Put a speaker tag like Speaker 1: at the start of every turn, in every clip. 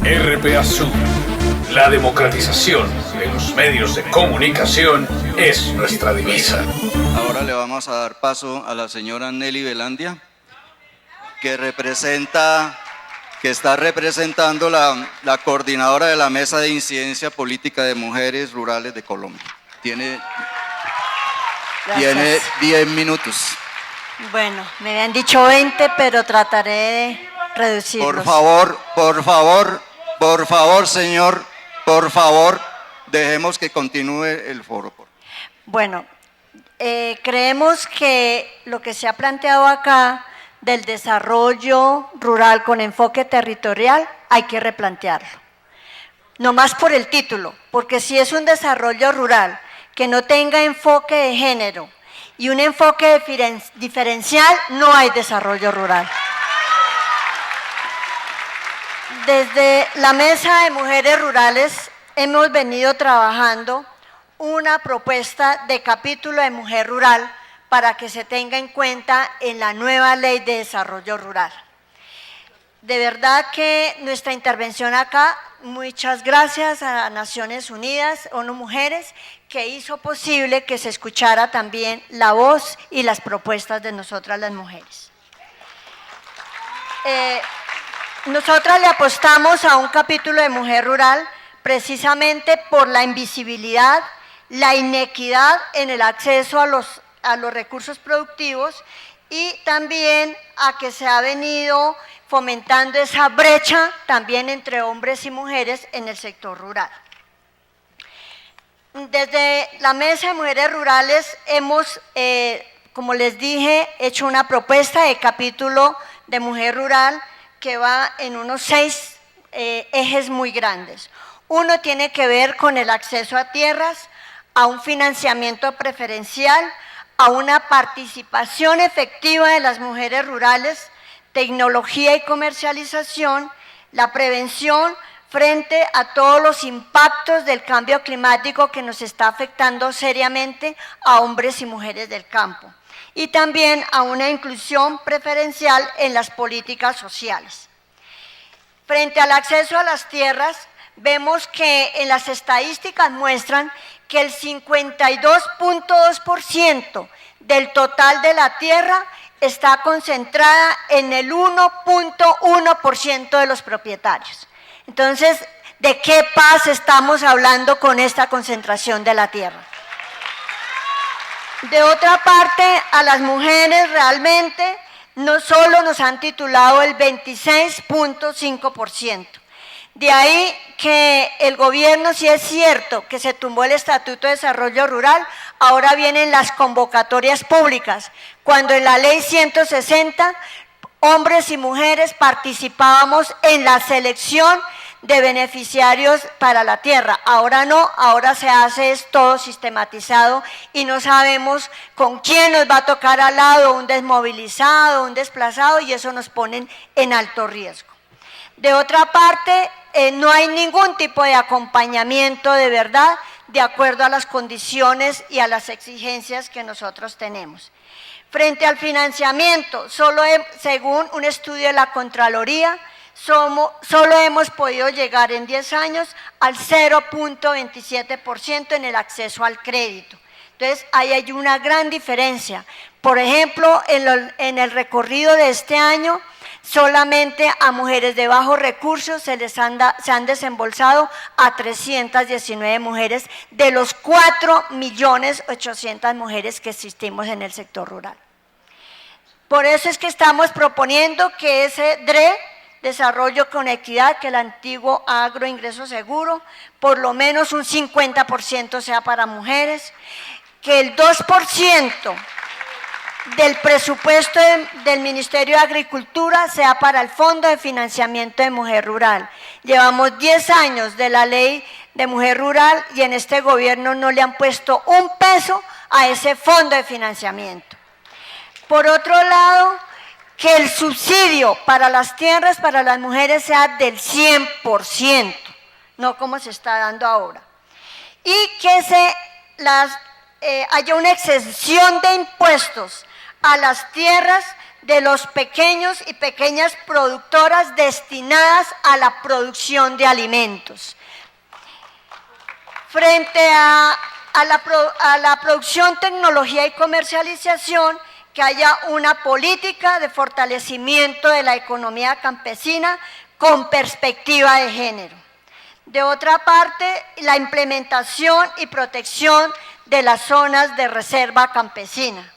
Speaker 1: RPA Sur, la democratización de los medios de comunicación es nuestra divisa.
Speaker 2: Ahora le vamos a dar paso a la señora Nelly Velandia, que está representando la coordinadora de la Mesa de Incidencia Política de Mujeres Rurales de Colombia. Tiene 10 minutos.
Speaker 3: Bueno, me habían dicho 20, pero trataré de reducirlos.
Speaker 2: Por favor, señor, por favor, dejemos que continúe el foro.
Speaker 3: Bueno, creemos que lo que se ha planteado acá del desarrollo rural con enfoque territorial hay que replantearlo. No más por el título, porque si es un desarrollo rural que no tenga enfoque de género y un enfoque diferencial, no hay desarrollo rural. Desde la Mesa de Mujeres Rurales hemos venido trabajando una propuesta de capítulo de mujer rural para que se tenga en cuenta en la nueva Ley de Desarrollo Rural. De verdad que nuestra intervención acá, muchas gracias a Naciones Unidas, ONU Mujeres, que hizo posible que se escuchara también la voz y las propuestas de nosotras las mujeres. Nosotras le apostamos a un capítulo de mujer rural precisamente por la invisibilidad, la inequidad en el acceso a los recursos productivos y también a que se ha venido fomentando esa brecha también entre hombres y mujeres en el sector rural. Desde la Mesa de Mujeres Rurales hemos, como les dije, hecho una propuesta de capítulo de mujer rural que va en unos 6 ejes muy grandes. Uno tiene que ver con el acceso a tierras, a un financiamiento preferencial, a una participación efectiva de las mujeres rurales, tecnología y comercialización, la prevención frente a todos los impactos del cambio climático que nos está afectando seriamente a hombres y mujeres del campo, y también a una inclusión preferencial en las políticas sociales. Frente al acceso a las tierras, vemos que en las estadísticas muestran que el 52.2% del total de la tierra está concentrada en el 1.1% de los propietarios. Entonces, ¿de qué paz estamos hablando con esta concentración de la tierra? De otra parte, a las mujeres realmente no solo nos han titulado el 26.5%. De ahí que el gobierno, si es cierto que se tumbó el Estatuto de Desarrollo Rural, ahora vienen las convocatorias públicas, cuando en la Ley 160 hombres y mujeres participábamos en la selección de beneficiarios para la tierra. Ahora no, ahora se hace todo sistematizado y no sabemos con quién nos va a tocar al lado, un desmovilizado, un desplazado, y eso nos pone en alto riesgo. De otra parte, no hay ningún tipo de acompañamiento de verdad de acuerdo a las condiciones y a las exigencias que nosotros tenemos. Frente al financiamiento, según un estudio de la Contraloría, solo hemos podido llegar en 10 años al 0.27% en el acceso al crédito. Entonces, ahí hay una gran diferencia. Por ejemplo, en el recorrido de este año, solamente a mujeres de bajos recursos se han desembolsado a 319 mujeres de los 4.800.000 mujeres que existimos en el sector rural. Por eso es que estamos proponiendo que ese DRE, Desarrollo con Equidad, que el antiguo Agro Ingreso Seguro, por lo menos un 50% sea para mujeres, que el 2% del presupuesto del Ministerio de Agricultura sea para el Fondo de Financiamiento de Mujer Rural. Llevamos 10 años de la Ley de Mujer Rural y en este gobierno no le han puesto un peso a ese fondo de financiamiento. Por otro lado, que el subsidio para las tierras para las mujeres sea del 100%, no como se está dando ahora. Y que haya una exención de impuestos a las tierras de los pequeños y pequeñas productoras destinadas a la producción de alimentos. Frente a la producción, tecnología y comercialización, que haya una política de fortalecimiento de la economía campesina con perspectiva de género. De otra parte, la implementación y protección de las zonas de reserva campesina.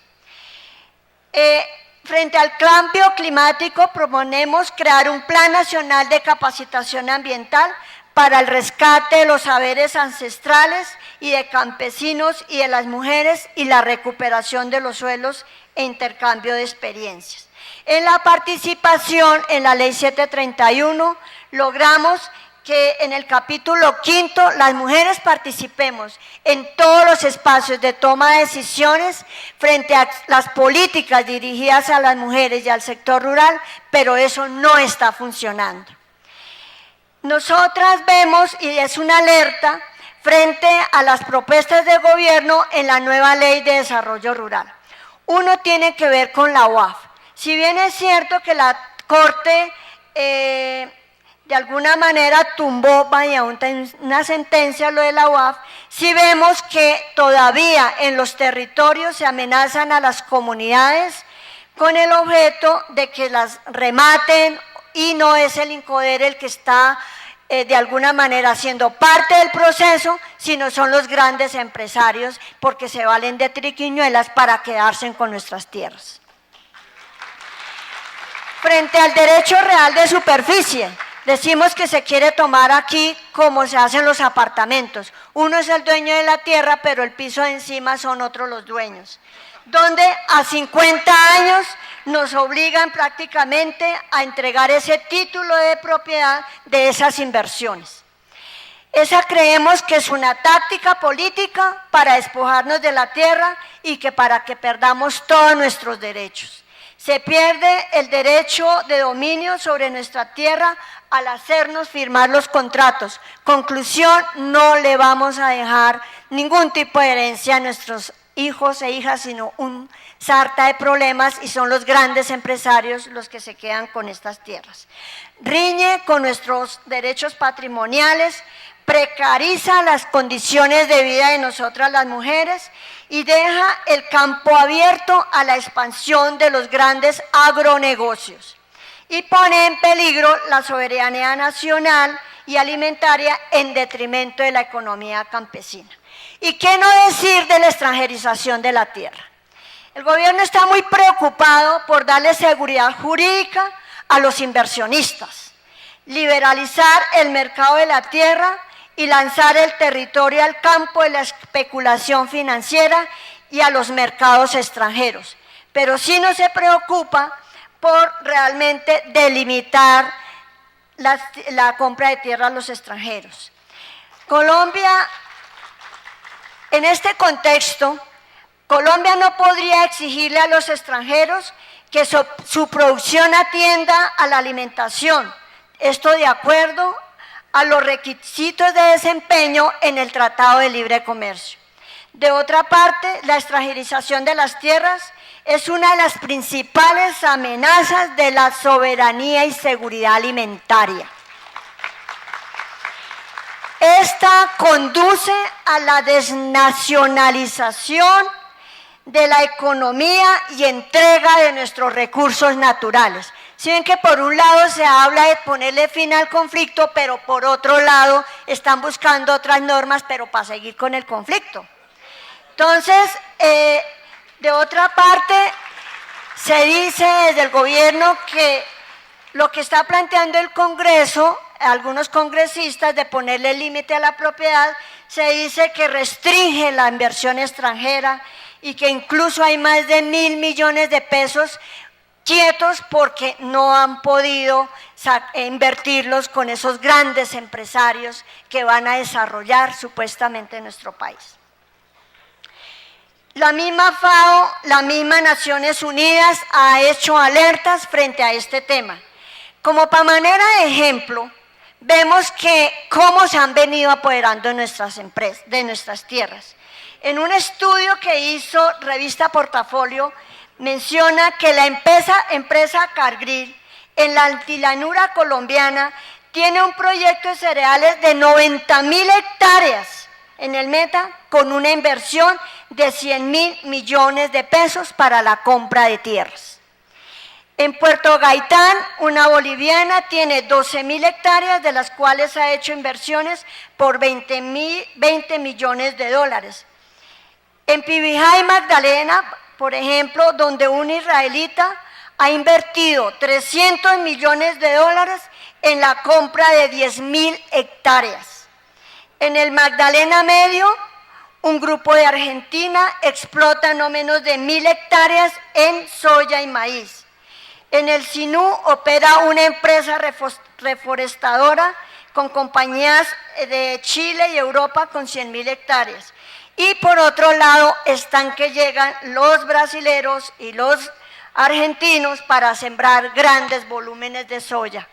Speaker 3: Frente al cambio climático, proponemos crear un Plan Nacional de Capacitación Ambiental para el rescate de los saberes ancestrales y de campesinos y de las mujeres y la recuperación de los suelos e intercambio de experiencias. En la participación en la Ley 731 logramos que en el capítulo 5 las mujeres participemos en todos los espacios de toma de decisiones frente a las políticas dirigidas a las mujeres y al sector rural, pero eso no está funcionando. Nosotras vemos, y es una alerta, frente a las propuestas de gobierno en la nueva Ley de Desarrollo Rural. Uno tiene que ver con la UAF. Si bien es cierto que la Corte de alguna manera tumbó una sentencia lo de la UAF, sí vemos que todavía en los territorios se amenazan a las comunidades con el objeto de que las rematen, y no es el INCODER el que está de alguna manera siendo parte del proceso, sino son los grandes empresarios, porque se valen de triquiñuelas para quedarse con nuestras tierras. Frente al derecho real de superficie, decimos que se quiere tomar aquí como se hacen los apartamentos. Uno es el dueño de la tierra, pero el piso de encima son otros los dueños. Donde a 50 años nos obligan prácticamente a entregar ese título de propiedad de esas inversiones. Esa creemos que es una táctica política para despojarnos de la tierra y que para que perdamos todos nuestros derechos. Se pierde el derecho de dominio sobre nuestra tierra al hacernos firmar los contratos. Conclusión, no le vamos a dejar ningún tipo de herencia a nuestros hijos e hijas, sino un sarta de problemas, y son los grandes empresarios los que se quedan con estas tierras. Riñe con nuestros derechos patrimoniales, precariza las condiciones de vida de nosotras las mujeres y deja el campo abierto a la expansión de los grandes agronegocios y pone en peligro la soberanía nacional y alimentaria en detrimento de la economía campesina. ¿Y qué no decir de la extranjerización de la tierra? El gobierno está muy preocupado por darle seguridad jurídica a los inversionistas, liberalizar el mercado de la tierra y lanzar el territorio al campo de la especulación financiera y a los mercados extranjeros. Pero sí no se preocupa por realmente delimitar la compra de tierra a los extranjeros. Colombia, en este contexto, Colombia no podría exigirle a los extranjeros que su producción atienda a la alimentación. Esto de acuerdo a los requisitos de desempeño en el Tratado de Libre Comercio. De otra parte, la extranjerización de las tierras es una de las principales amenazas de la soberanía y seguridad alimentaria. Esta conduce a la desnacionalización de la economía y entrega de nuestros recursos naturales. Si ven que por un lado se habla de ponerle fin al conflicto, pero por otro lado están buscando otras normas, pero para seguir con el conflicto. Entonces, de otra parte, se dice desde el gobierno que lo que está planteando el Congreso, algunos congresistas, de ponerle límite a la propiedad, se dice que restringe la inversión extranjera y que incluso hay más de 1.000 millones de pesos quietos porque no han podido invertirlos con esos grandes empresarios que van a desarrollar supuestamente nuestro país. La misma FAO, la misma Naciones Unidas ha hecho alertas frente a este tema. Como para manera de ejemplo, vemos que cómo se han venido apoderando de nuestras empresas, de nuestras tierras. En un estudio que hizo Revista Portafolio, menciona que la empresa Cargill en la antillanura colombiana tiene un proyecto de cereales de 90.000 hectáreas en el Meta con una inversión de 100.000 millones de pesos para la compra de tierras. En Puerto Gaitán, una boliviana tiene 12.000 hectáreas, de las cuales ha hecho inversiones por 20 millones de dólares. En Pibijay, Magdalena, por ejemplo, donde un israelita ha invertido 300 millones de dólares en la compra de 10.000 hectáreas. En el Magdalena Medio, un grupo de Argentina explota no menos de 1.000 hectáreas en soya y maíz. En el Sinú opera una empresa reforestadora con compañías de Chile y Europa con 100.000 hectáreas. Y por otro lado están que llegan los brasileros y los argentinos para sembrar grandes volúmenes de soya.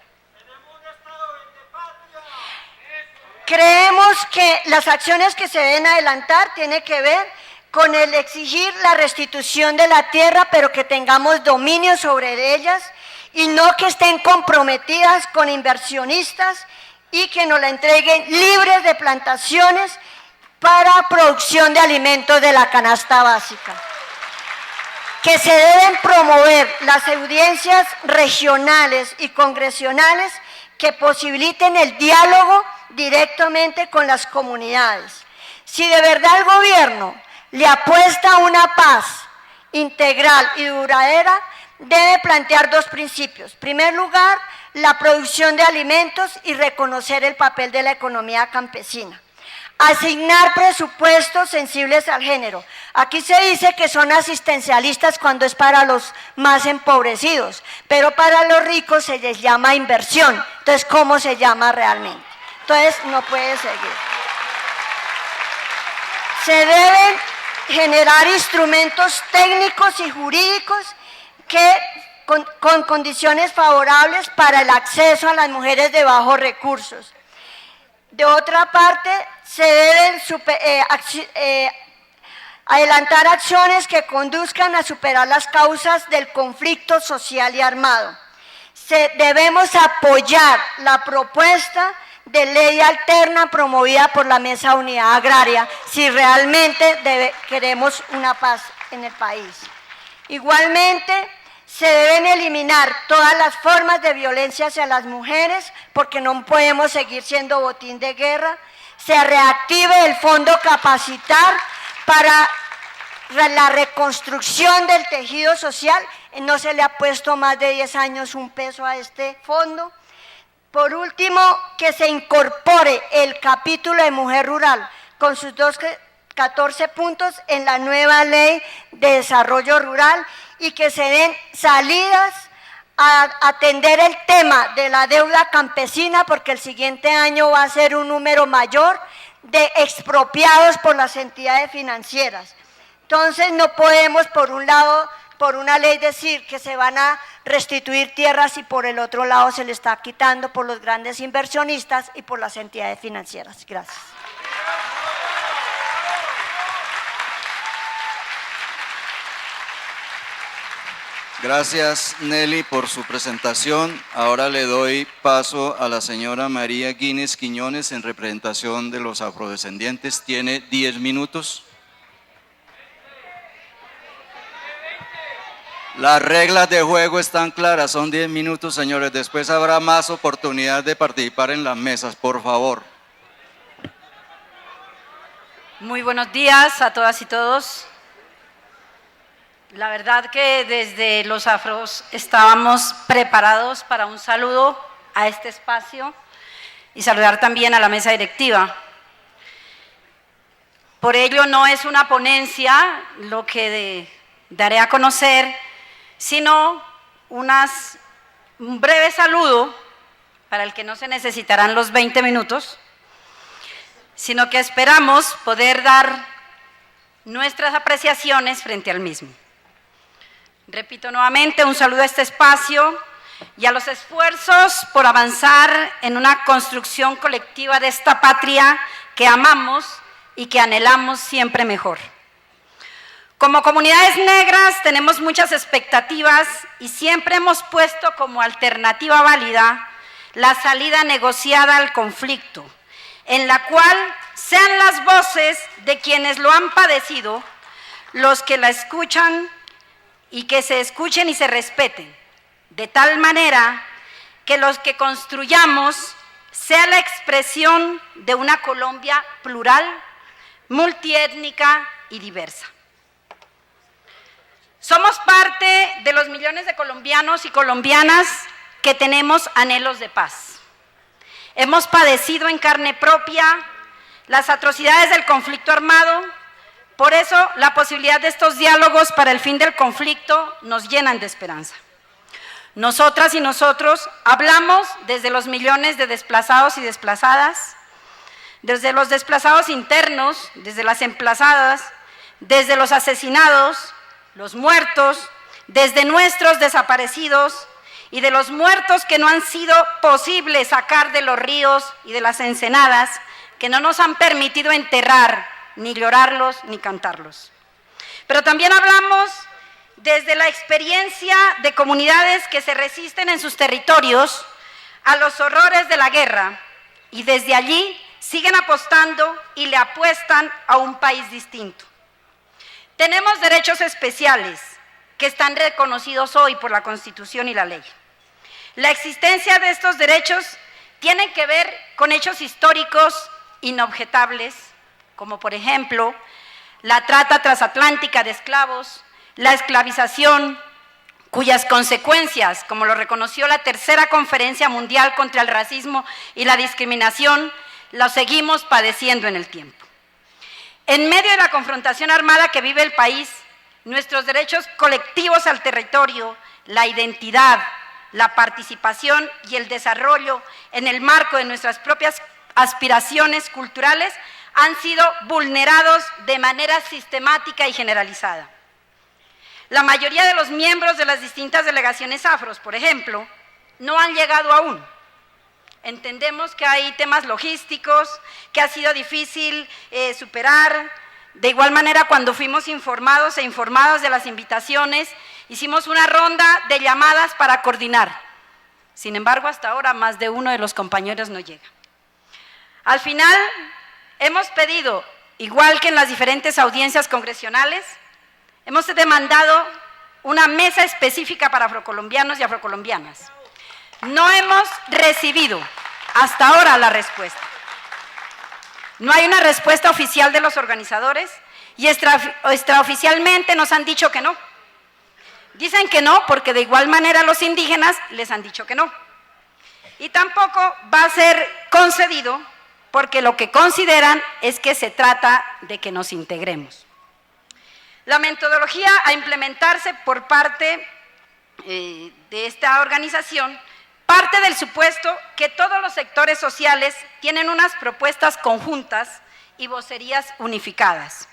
Speaker 3: Creemos que las acciones que se deben adelantar tienen que ver con el exigir la restitución de la tierra, pero que tengamos dominio sobre ellas y no que estén comprometidas con inversionistas y que nos la entreguen libres de plantaciones para producción de alimentos de la canasta básica. Que se deben promover las audiencias regionales y congresionales que posibiliten el diálogo directamente con las comunidades. Si de verdad el gobierno le apuesta a una paz integral y duradera, debe plantear dos principios. En primer lugar, la producción de alimentos y reconocer el papel de la economía campesina. Asignar presupuestos sensibles al género. Aquí se dice que son asistencialistas cuando es para los más empobrecidos, pero para los ricos se les llama inversión. Entonces, ¿cómo se llama realmente? Entonces, no puede seguir. Se deben generar instrumentos técnicos y jurídicos con condiciones favorables para el acceso a las mujeres de bajos recursos. De otra parte, se deben adelantar acciones que conduzcan a superar las causas del conflicto social y armado. Debemos apoyar la propuesta de ley alterna promovida por la Mesa de Unidad Agraria si realmente queremos una paz en el país. Igualmente, se deben eliminar todas las formas de violencia hacia las mujeres porque no podemos seguir siendo botín de guerra. Se reactive el fondo Capacitar para la reconstrucción del tejido social. No se le ha puesto más de 10 años un peso a este fondo. Por último, que se incorpore el capítulo de mujer rural con sus 14 puntos en la nueva ley de desarrollo rural y que se den salidas a atender el tema de la deuda campesina, porque el siguiente año va a ser un número mayor de expropiados por las entidades financieras. Entonces no podemos, por un lado, por una ley decir que se van a restituir tierras y por el otro lado se le está quitando por los grandes inversionistas y por las entidades financieras. Gracias.
Speaker 2: Gracias, Nelly, por su presentación. Ahora le doy paso a la señora María Guinness Quiñones en representación de los afrodescendientes. Tiene 10 minutos. Las reglas de juego están claras, son 10 minutos, señores. Después habrá más oportunidad de participar en las mesas, por favor.
Speaker 4: Muy buenos días a todas y todos. La verdad que desde los afros estábamos preparados para un saludo a este espacio y saludar también a la mesa directiva. Por ello no es una ponencia lo que daré a conocer, sino un breve saludo para el que no se necesitarán los 20 minutos, sino que esperamos poder dar nuestras apreciaciones frente al mismo. Repito nuevamente, un saludo a este espacio y a los esfuerzos por avanzar en una construcción colectiva de esta patria que amamos y que anhelamos siempre mejor. Como comunidades negras tenemos muchas expectativas y siempre hemos puesto como alternativa válida la salida negociada al conflicto, en la cual sean las voces de quienes lo han padecido los que la escuchan y que se escuchen y se respeten, de tal manera que los que construyamos sea la expresión de una Colombia plural, multiétnica y diversa. Somos parte de los millones de colombianos y colombianas que tenemos anhelos de paz. Hemos padecido en carne propia las atrocidades del conflicto armado, por eso la posibilidad de estos diálogos para el fin del conflicto nos llenan de esperanza. Nosotras y nosotros hablamos desde los millones de desplazados y desplazadas, desde los desplazados internos, desde las emplazadas, desde los asesinados, los muertos, desde nuestros desaparecidos y de los muertos que no han sido posible sacar de los ríos y de las ensenadas, que no nos han permitido enterrar, ni llorarlos, ni cantarlos. Pero también hablamos desde la experiencia de comunidades que se resisten en sus territorios a los horrores de la guerra y desde allí siguen apostando y le apuestan a un país distinto. Tenemos derechos especiales que están reconocidos hoy por la Constitución y la ley. La existencia de estos derechos tiene que ver con hechos históricos inobjetables, como por ejemplo la trata transatlántica de esclavos, la esclavización, cuyas consecuencias, como lo reconoció la Tercera Conferencia Mundial contra el Racismo y la Discriminación, las seguimos padeciendo en el tiempo. En medio de la confrontación armada que vive el país, nuestros derechos colectivos al territorio, la identidad, la participación y el desarrollo en el marco de nuestras propias aspiraciones culturales han sido vulnerados de manera sistemática y generalizada. La mayoría de los miembros de las distintas delegaciones afros, por ejemplo, no han llegado aún. Entendemos que hay temas logísticos, que ha sido difícil superar. De igual manera, cuando fuimos informados e informadas de las invitaciones, hicimos una ronda de llamadas para coordinar. Sin embargo, hasta ahora más de uno de los compañeros no llega. Al final, hemos pedido, igual que en las diferentes audiencias congresionales, hemos demandado una mesa específica para afrocolombianos y afrocolombianas. No hemos recibido hasta ahora la respuesta. No hay una respuesta oficial de los organizadores y extraoficialmente nos han dicho que no. Dicen que no porque de igual manera los indígenas les han dicho que no. Y tampoco va a ser concedido porque lo que consideran es que se trata de que nos integremos. La metodología a implementarse por parte de esta organización parte del supuesto que todos los sectores sociales tienen unas propuestas conjuntas y vocerías unificadas.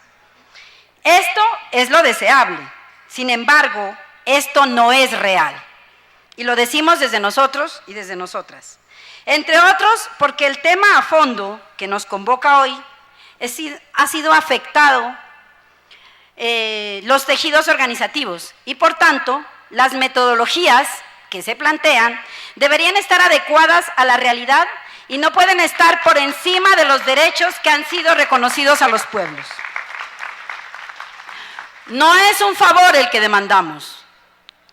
Speaker 4: Esto es lo deseable, sin embargo, esto no es real. Y lo decimos desde nosotros y desde nosotras. Entre otros, porque el tema a fondo que nos convoca hoy ha sido afectado los tejidos organizativos y por tanto las metodologías que se plantean deberían estar adecuadas a la realidad y no pueden estar por encima de los derechos que han sido reconocidos a los pueblos. No es un favor el que demandamos,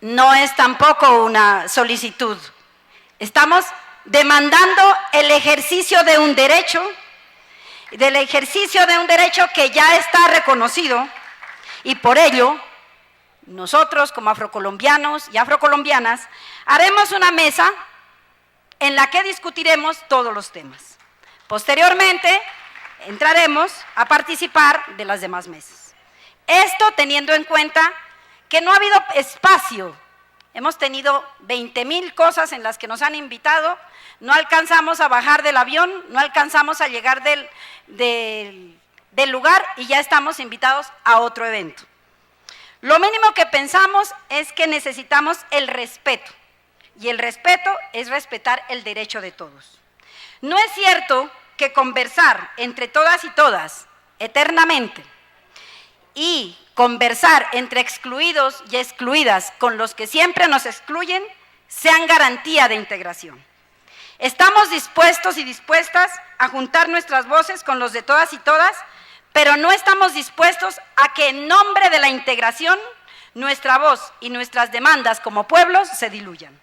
Speaker 4: no es tampoco una solicitud. Estamos demandando el ejercicio de un derecho, que ya está reconocido y por ello nosotros como afrocolombianos y afrocolombianas haremos una mesa en la que discutiremos todos los temas. Posteriormente entraremos a participar de las demás mesas. Esto teniendo en cuenta que no ha habido espacio. Hemos tenido 20,000 cosas en las que nos han invitado, no alcanzamos a bajar del avión, no alcanzamos a llegar del lugar y ya estamos invitados a otro evento. Lo mínimo que pensamos es que necesitamos el respeto, y el respeto es respetar el derecho de todos. No es cierto que conversar entre todas y todas eternamente y conversar entre excluidos y excluidas con los que siempre nos excluyen, sean garantía de integración. Estamos dispuestos y dispuestas a juntar nuestras voces con los de todas y todas, pero no estamos dispuestos a que en nombre de la integración nuestra voz y nuestras demandas como pueblos se diluyan.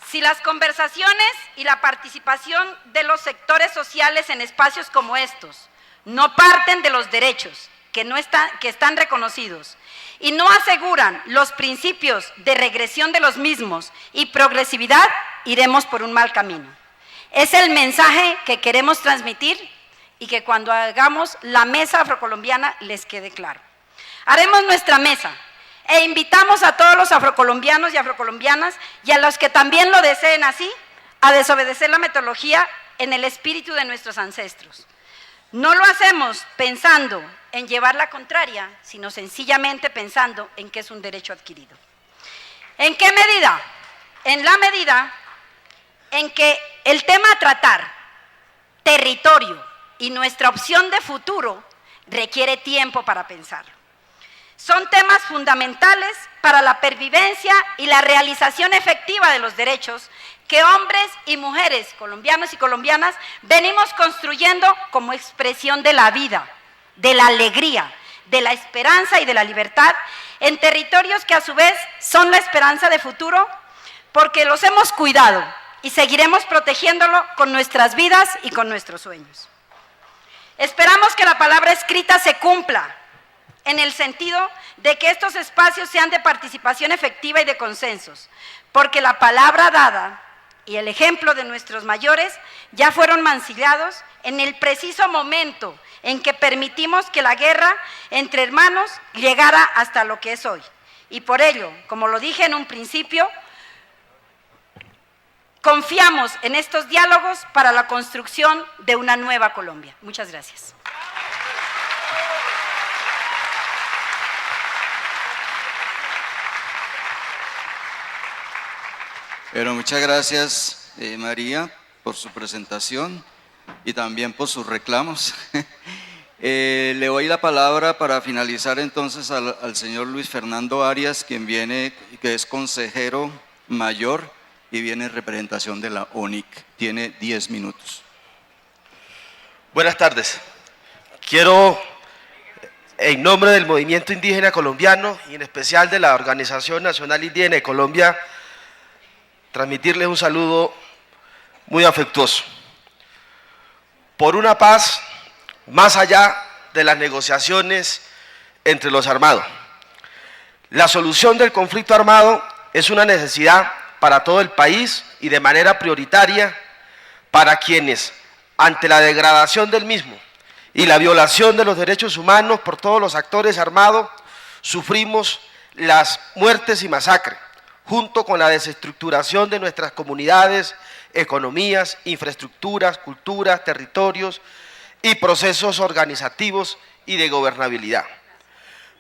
Speaker 4: Si las conversaciones y la participación de los sectores sociales en espacios como estos no parten de los derechos que están reconocidos y no aseguran los principios de regresión de los mismos y progresividad, iremos por un mal camino. Es el mensaje que queremos transmitir y que cuando hagamos la mesa afrocolombiana les quede claro. Haremos nuestra mesa e invitamos a todos los afrocolombianos y afrocolombianas y a los que también lo deseen así, a desobedecer la metodología en el espíritu de nuestros ancestros. No lo hacemos pensando en llevar la contraria, sino sencillamente pensando en que es un derecho adquirido. ¿En qué medida? En la medida en que el tema a tratar, territorio y nuestra opción de futuro, requiere tiempo para pensarlo. Son temas fundamentales para la pervivencia y la realización efectiva de los derechos que hombres y mujeres, colombianos y colombianas, venimos construyendo como expresión de la vida, de la alegría, de la esperanza y de la libertad, en territorios que a su vez son la esperanza de futuro, porque los hemos cuidado y seguiremos protegiéndolo con nuestras vidas y con nuestros sueños. Esperamos que la palabra escrita se cumpla, en el sentido de que estos espacios sean de participación efectiva y de consensos, porque la palabra dada y el ejemplo de nuestros mayores ya fueron mancillados en el preciso momento en que permitimos que la guerra entre hermanos llegara hasta lo que es hoy. Y por ello, como lo dije en un principio, confiamos en estos diálogos para la construcción de una nueva Colombia. Muchas gracias.
Speaker 2: Pero muchas gracias, María, por su presentación y también por sus reclamos. Le doy la palabra para finalizar entonces al señor Luis Fernando Arias, quien viene, que es consejero mayor y viene en representación de la ONIC. Tiene 10 minutos.
Speaker 5: Buenas tardes. Quiero, en nombre del Movimiento Indígena Colombiano y en especial de la Organización Nacional Indígena de Colombia, transmitirles un saludo muy afectuoso. Por una paz más allá de las negociaciones entre los armados. La solución del conflicto armado es una necesidad para todo el país y de manera prioritaria para quienes, ante la degradación del mismo y la violación de los derechos humanos por todos los actores armados, sufrimos las muertes y masacres, junto con la desestructuración de nuestras comunidades, economías, infraestructuras, culturas, territorios y procesos organizativos y de gobernabilidad.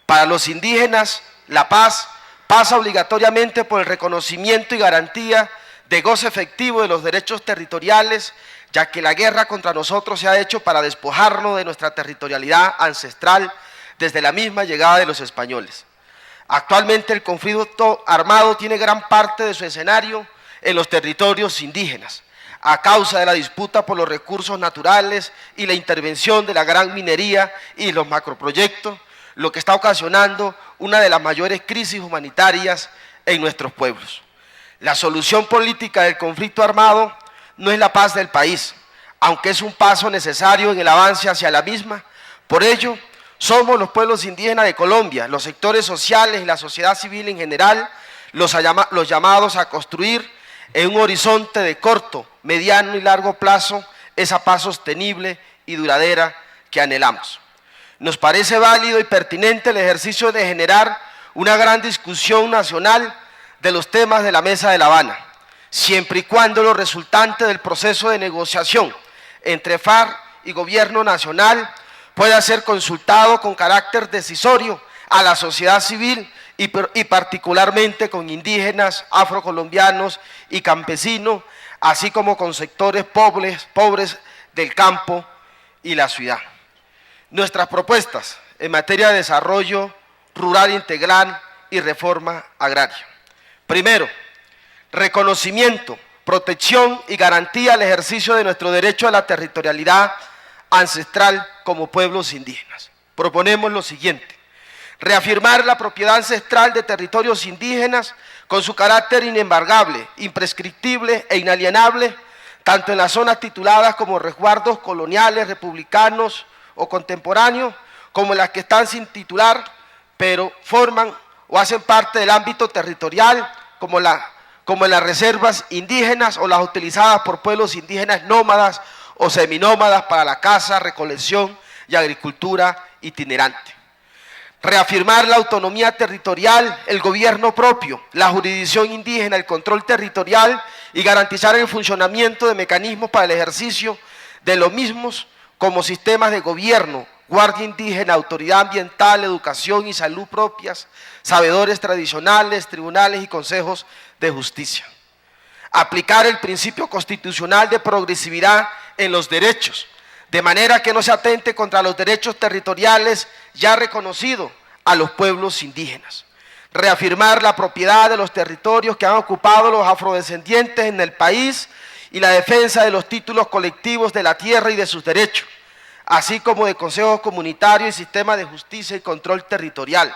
Speaker 5: Para los indígenas, la paz pasa obligatoriamente por el reconocimiento y garantía de goce efectivo de los derechos territoriales, ya que la guerra contra nosotros se ha hecho para despojarnos de nuestra territorialidad ancestral desde la misma llegada de los españoles. Actualmente el conflicto armado tiene gran parte de su escenario en los territorios indígenas, a causa de la disputa por los recursos naturales y la intervención de la gran minería y los macroproyectos, lo que está ocasionando una de las mayores crisis humanitarias en nuestros pueblos. La solución política del conflicto armado no es la paz del país, aunque es un paso necesario en el avance hacia la misma. Por ello, somos los pueblos indígenas de Colombia, los sectores sociales y la sociedad civil en general, los llamados a construir en un horizonte de corto, mediano y largo plazo esa paz sostenible y duradera que anhelamos. Nos parece válido y pertinente el ejercicio de generar una gran discusión nacional de los temas de la Mesa de La Habana, siempre y cuando lo resultante del proceso de negociación entre FARC y Gobierno Nacional pueda ser consultado con carácter decisorio a la sociedad civil y particularmente con indígenas, afrocolombianos y campesinos, así como con sectores pobres del campo y la ciudad. Nuestras propuestas en materia de desarrollo rural integral y reforma agraria. Primero, reconocimiento, protección y garantía al ejercicio de nuestro derecho a la territorialidad ancestral como pueblos indígenas. Proponemos lo siguiente: reafirmar la propiedad ancestral de territorios indígenas con su carácter inembargable, imprescriptible e inalienable, tanto en las zonas tituladas como resguardos coloniales, republicanos o contemporáneos, como en las que están sin titular, pero forman o hacen parte del ámbito territorial, como en las reservas indígenas o las utilizadas por pueblos indígenas nómadas o seminómadas para la caza, recolección y agricultura itinerante. Reafirmar la autonomía territorial, el gobierno propio, la jurisdicción indígena, el control territorial y garantizar el funcionamiento de mecanismos para el ejercicio de los mismos como sistemas de gobierno, guardia indígena, autoridad ambiental, educación y salud propias, sabedores tradicionales, tribunales y consejos de justicia. Aplicar el principio constitucional de progresividad en los derechos, de manera que no se atente contra los derechos territoriales ya reconocidos a los pueblos indígenas. Reafirmar la propiedad de los territorios que han ocupado los afrodescendientes en el país y la defensa de los títulos colectivos de la tierra y de sus derechos, así como de consejos comunitarios y sistemas de justicia y control territorial.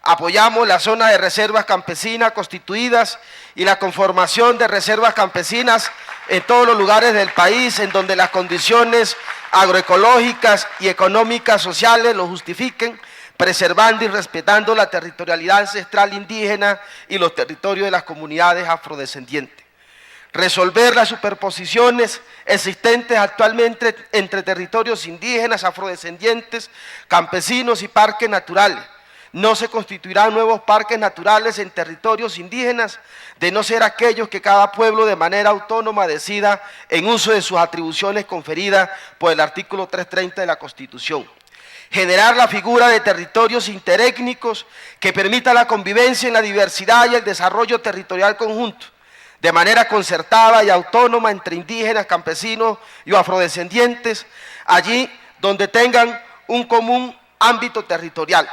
Speaker 5: Apoyamos las zonas de reservas campesinas constituidas y la conformación de reservas campesinas en todos los lugares del país en donde las condiciones agroecológicas y económicas sociales lo justifiquen, preservando y respetando la territorialidad ancestral indígena y los territorios de las comunidades afrodescendientes. Resolver las superposiciones existentes actualmente entre territorios indígenas, afrodescendientes, campesinos y parques naturales. No se constituirán nuevos parques naturales en territorios indígenas, de no ser aquellos que cada pueblo de manera autónoma decida en uso de sus atribuciones conferidas por el artículo 330 de la Constitución. Generar la figura de territorios interétnicos que permita la convivencia en la diversidad y el desarrollo territorial conjunto, de manera concertada y autónoma entre indígenas, campesinos y afrodescendientes, allí donde tengan un común ámbito territorial.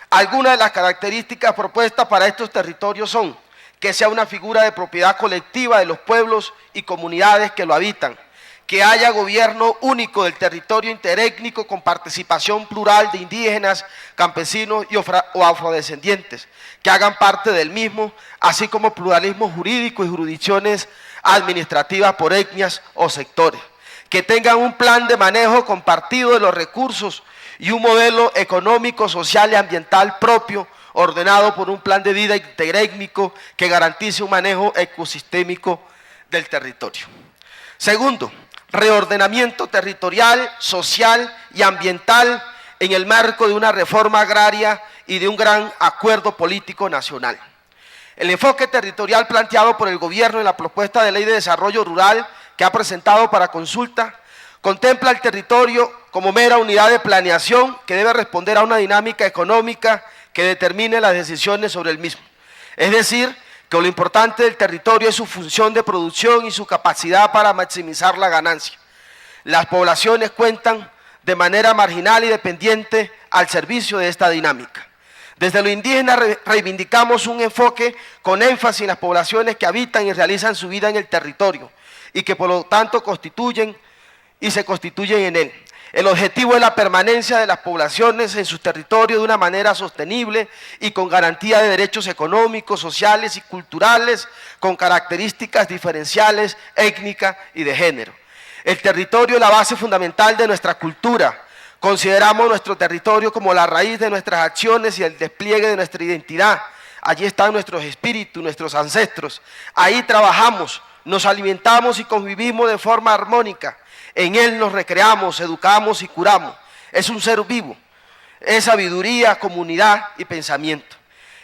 Speaker 5: Algunas de las características propuestas para estos territorios son que sea una figura de propiedad colectiva de los pueblos y comunidades que lo habitan, que haya gobierno único del territorio interétnico con participación plural de indígenas, campesinos o afrodescendientes, que hagan parte del mismo, así como pluralismo jurídico y jurisdicciones administrativas por etnias o sectores, que tengan un plan de manejo compartido de los recursos y un modelo económico, social y ambiental propio, ordenado por un plan de vida interétnico que garantice un manejo ecosistémico del territorio. Segundo, reordenamiento territorial, social y ambiental en el marco de una reforma agraria y de un gran acuerdo político nacional. El enfoque territorial planteado por el gobierno en la propuesta de ley de desarrollo rural que ha presentado para consulta contempla el territorio como mera unidad de planeación que debe responder a una dinámica económica que determine las decisiones sobre el mismo. Es decir, que lo importante del territorio es su función de producción y su capacidad para maximizar la ganancia. Las poblaciones cuentan de manera marginal y dependiente al servicio de esta dinámica. Desde lo indígena reivindicamos un enfoque con énfasis en las poblaciones que habitan y realizan su vida en el territorio y que por lo tanto constituyen y se constituyen en él. El objetivo es la permanencia de las poblaciones en sus territorios de una manera sostenible y con garantía de derechos económicos, sociales y culturales, con características diferenciales, étnicas y de género. El territorio es la base fundamental de nuestra cultura. Consideramos nuestro territorio como la raíz de nuestras acciones y el despliegue de nuestra identidad. Allí están nuestros espíritus, nuestros ancestros. Ahí trabajamos, nos alimentamos y convivimos de forma armónica. En él nos recreamos, educamos y curamos. Es un ser vivo, es sabiduría, comunidad y pensamiento.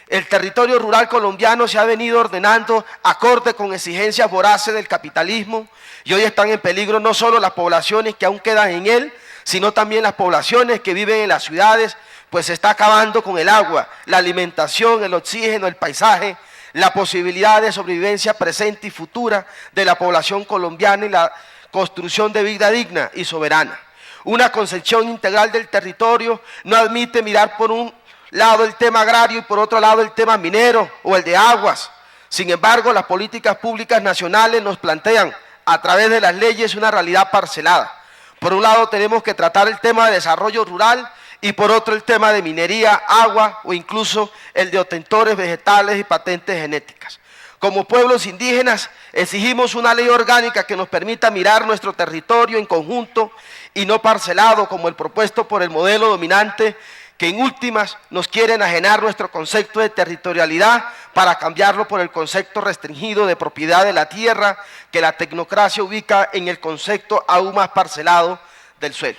Speaker 5: El territorio rural colombiano se ha venido ordenando acorde con exigencias voraces del capitalismo y hoy están en peligro no solo las poblaciones que aún quedan en él, sino también las poblaciones que viven en las ciudades, pues se está acabando con el agua, la alimentación, el oxígeno, el paisaje, la posibilidad de sobrevivencia presente y futura de la población colombiana y la construcción de vida digna y soberana. Una concepción integral del territorio no admite mirar por un lado el tema agrario y por otro lado el tema minero o el de aguas. Sin embargo, las políticas públicas nacionales nos plantean a través de las leyes una realidad parcelada. Por un lado tenemos que tratar el tema de desarrollo rural y por otro el tema de minería, agua o incluso el de obtentores vegetales y patentes genéticas. Como pueblos indígenas exigimos una ley orgánica que nos permita mirar nuestro territorio en conjunto y no parcelado como el propuesto por el modelo dominante, que en últimas nos quiere enajenar nuestro concepto de territorialidad para cambiarlo por el concepto restringido de propiedad de la tierra que la tecnocracia ubica en el concepto aún más parcelado del suelo.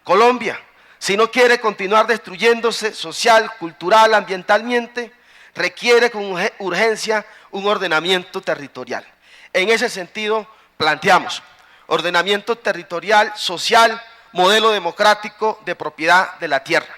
Speaker 5: Colombia, si no quiere continuar destruyéndose social, cultural, ambientalmente, requiere con urgencia un ordenamiento territorial. En ese sentido, planteamos ordenamiento territorial, social, modelo democrático de propiedad de la tierra.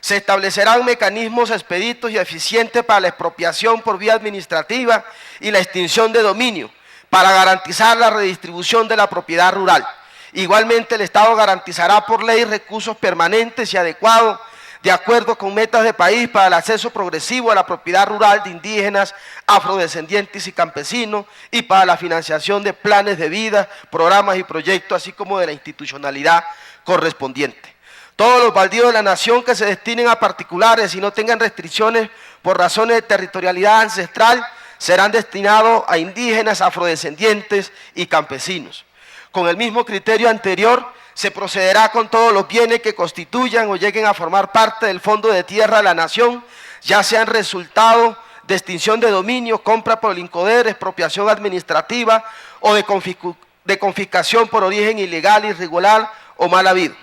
Speaker 5: Se establecerán mecanismos expeditos y eficientes para la expropiación por vía administrativa y la extinción de dominio, para garantizar la redistribución de la propiedad rural. Igualmente, el Estado garantizará por ley recursos permanentes y adecuados, de acuerdo con metas de país, para el acceso progresivo a la propiedad rural de indígenas, afrodescendientes y campesinos, y para la financiación de planes de vida, programas y proyectos, así como de la institucionalidad correspondiente. Todos los baldíos de la nación que se destinen a particulares y no tengan restricciones por razones de territorialidad ancestral serán destinados a indígenas, afrodescendientes y campesinos. Con el mismo criterio anterior, se procederá con todos los bienes que constituyan o lleguen a formar parte del Fondo de Tierra de la Nación, ya sean resultado de extinción de dominio, compra por el INCODER, expropiación administrativa o de confiscación por origen ilegal, irregular o mal habido.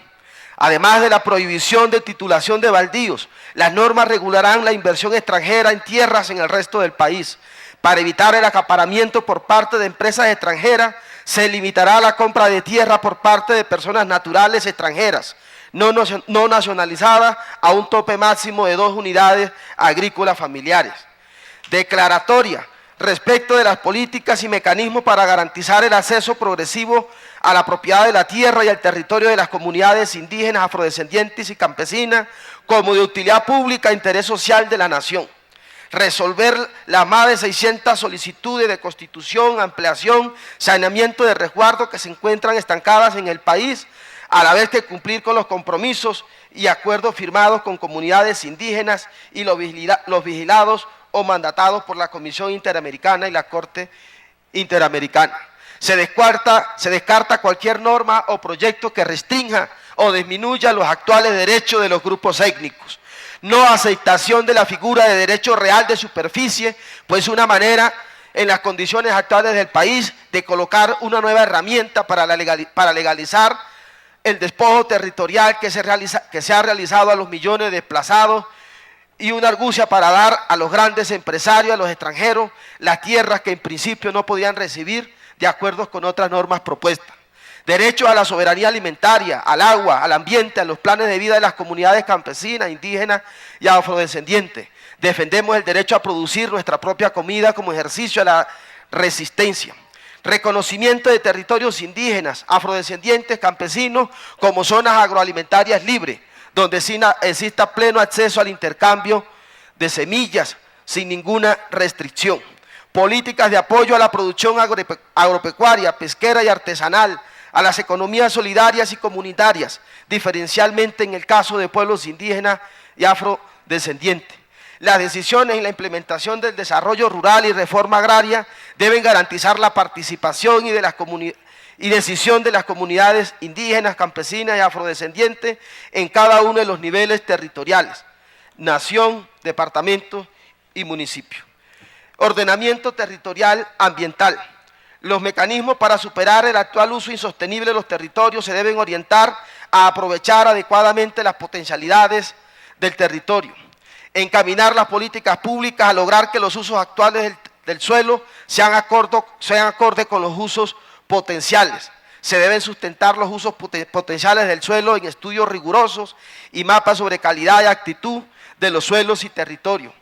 Speaker 5: Además de la prohibición de titulación de baldíos, las normas regularán la inversión extranjera en tierras en el resto del país. Para evitar el acaparamiento por parte de empresas extranjeras, se limitará la compra de tierra por parte de personas naturales extranjeras, no nacionalizadas, a un tope máximo de 2 unidades agrícolas familiares. Declaratoria respecto de las políticas y mecanismos para garantizar el acceso progresivo a la propiedad de la tierra y al territorio de las comunidades indígenas, afrodescendientes y campesinas como de utilidad pública e interés social de la nación. Resolver las más de 600 solicitudes de constitución, ampliación, saneamiento de resguardo que se encuentran estancadas en el país, a la vez que cumplir con los compromisos y acuerdos firmados con comunidades indígenas y los vigilados o mandatados por la Comisión Interamericana y la Corte Interamericana. Se descarta cualquier norma o proyecto que restrinja o disminuya los actuales derechos de los grupos étnicos. No aceptación de la figura de derecho real de superficie, pues una manera en las condiciones actuales del país de colocar una nueva herramienta para legalizar el despojo territorial que se ha realizado a los millones de desplazados y una argucia para dar a los grandes empresarios, a los extranjeros, las tierras que en principio no podían recibir de acuerdo con otras normas propuestas. Derecho a la soberanía alimentaria, al agua, al ambiente, a los planes de vida de las comunidades campesinas, indígenas y afrodescendientes. Defendemos el derecho a producir nuestra propia comida como ejercicio a la resistencia. Reconocimiento de territorios indígenas, afrodescendientes, campesinos como zonas agroalimentarias libres, donde exista pleno acceso al intercambio de semillas sin ninguna restricción. Políticas de apoyo a la producción agropecuaria, pesquera y artesanal, a las economías solidarias y comunitarias, diferencialmente en el caso de pueblos indígenas y afrodescendientes. Las decisiones en la implementación del desarrollo rural y reforma agraria deben garantizar la participación y decisión de las comunidades indígenas, campesinas y afrodescendientes en cada uno de los niveles territoriales, nación, departamento y municipio. Ordenamiento territorial ambiental. Los mecanismos para superar el actual uso insostenible de los territorios se deben orientar a aprovechar adecuadamente las potencialidades del territorio. Encaminar las políticas públicas a lograr que los usos actuales del suelo sean acorde con los usos potenciales. Se deben sustentar los usos potenciales del suelo en estudios rigurosos y mapas sobre calidad y actitud de los suelos y territorios.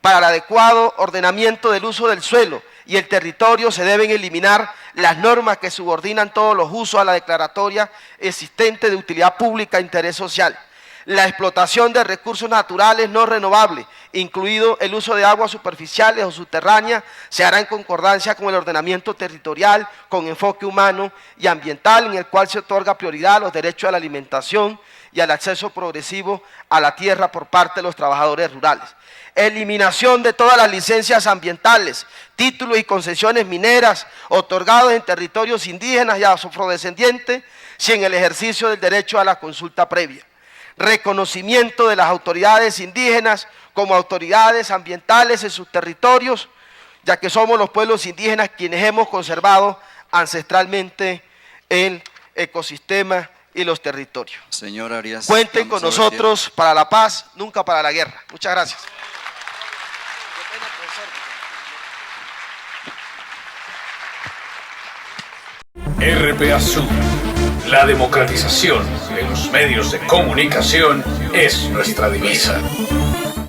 Speaker 5: Para el adecuado ordenamiento del uso del suelo y el territorio se deben eliminar las normas que subordinan todos los usos a la declaratoria existente de utilidad pública e interés social. La explotación de recursos naturales no renovables, incluido el uso de aguas superficiales o subterráneas, se hará en concordancia con el ordenamiento territorial, con enfoque humano y ambiental, en el cual se otorga prioridad a los derechos a la alimentación y al acceso progresivo a la tierra por parte de los trabajadores rurales. Eliminación de todas las licencias ambientales, títulos y concesiones mineras otorgados en territorios indígenas y afrodescendientes sin el ejercicio del derecho a la consulta previa. Reconocimiento de las autoridades indígenas como autoridades ambientales en sus territorios, ya que somos los pueblos indígenas quienes hemos conservado ancestralmente el ecosistema y los territorios.
Speaker 2: Señor Arias,
Speaker 5: cuenten con nosotros para la paz, nunca para la guerra. Muchas gracias.
Speaker 1: RPA Sur. La democratización de los medios de comunicación es nuestra divisa.